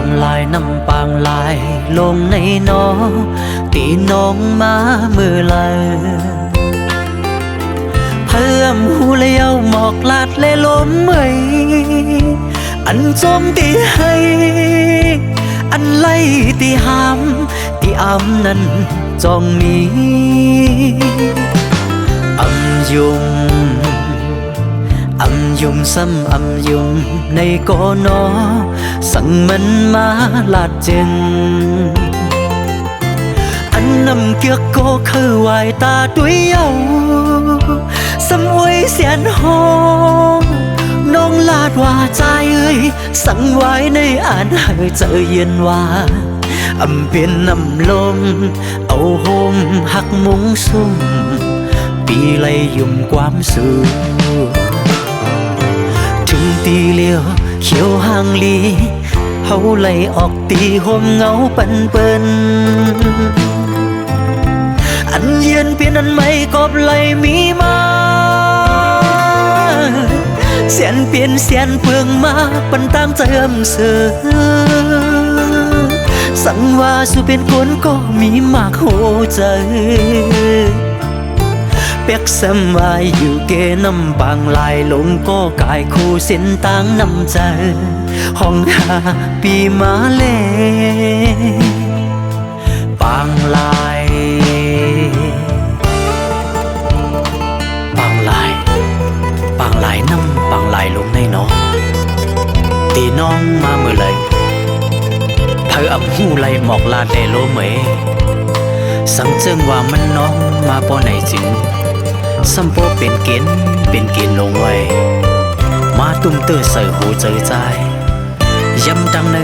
างลายน้ำปางลายลงในน้อตีน้องมามือลายเพิ่มหูเลี้ยวหมอกลาดเลลมเมยอันโจมตีให้อันไล่ตีหามตีอำนั้นจองมีอำยุมอำยุมซ้ำอำยุมในก่อนอสั่งมันมาลาดจึงอันนำเกียกโกคือวายตาด้วยเย้าสำอวยเสียนห้องน้องลาดว่าใจเอ้ยสั่งไว้ในอ่านให้เจอเย็นว่าอำเป็นน้ำลมเอาโฮมหักมุงซุ่มปีไลยุ่มความสูถึงตีเลี้ยวเขียวห่างลีเฮาไล่ออกตีโฮมเงาปันเปิ้นอันเย็นเปลี่ยนอันไม่กบไล่มีมาเสียนเปลี่ยนเสียนเปลืองมาปันตั้งใจเสือสั่งว่าสุเป็นคนก็มีมากโหใจเปียกสมายอยู่เกน้ำบางลายลงก็กายคู่เส้นต่างน้ำใจห้องหาปีมาเล่บางลายบางลายบางลายน้ำบางลายลงในน้องตีน้องมาเมื่อไรเธออับหูไลหมอกลาดเลโลเมสังเจิงว่ามันน้องมาปอไหนจึงสัมโปเป็นเกณฑ์ลงไว้มาตุ้มเตอใส่หูใจใจย้ำดังใน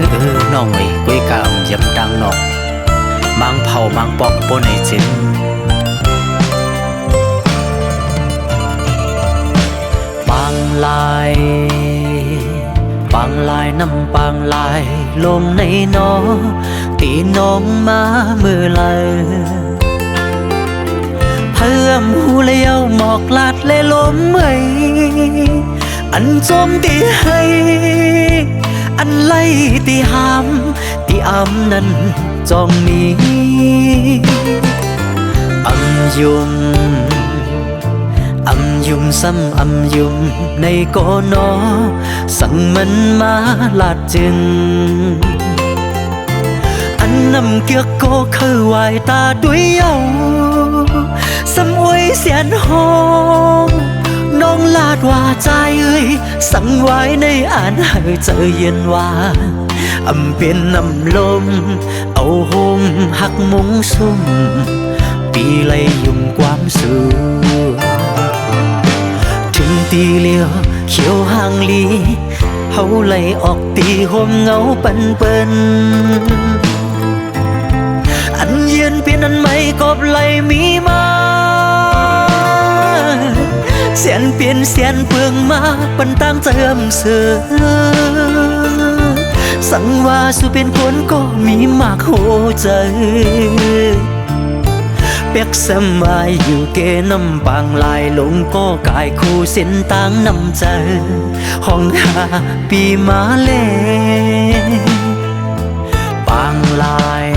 น้องไอ้กุ้ยกามย้ำดังนอกมังเผามังปอกปนในจินบางลายบางลายน้ำบางลายลงในน้อตีน้องมามือลายเพิ่มหูเลี้ยวหมอกลาดเลลมเมยอันโจมตีให้อันไล่ตีหามตีอำนั้นจองมีอำยุมอำยุมซ้ำอำยุมในก่อนอสั่งมันมาลาดจึงอันนำเกียกโกคือวายตาด้วยเย้าสำอวยเสียนห้องน้องลาดว่าใจเอ้ยสั่งไว้ในอ่านให้เจอเย็นว่าอำเป็นน้ำลมเอาโฮมหักมุงซุ่มปีไลยุ่มความสูถึงตีเลี้ยวเขียวห่างลีเฮาไล่ออกตีโฮมเงาปันเปิ้นอันเย็นเปลี่ยนอันไม่กบไล่มีมาเสียนเปลี่ยนเสียนเปลืองมาปันตั้งใจเสือสั่งว่าสุเป็นคนก็มีมากโหใจเปียกสมายอยู่เกน้ำบางลายลงก็กายคู่เส้นต่างน้ำใจห้องหาปีมาเล่บางลาย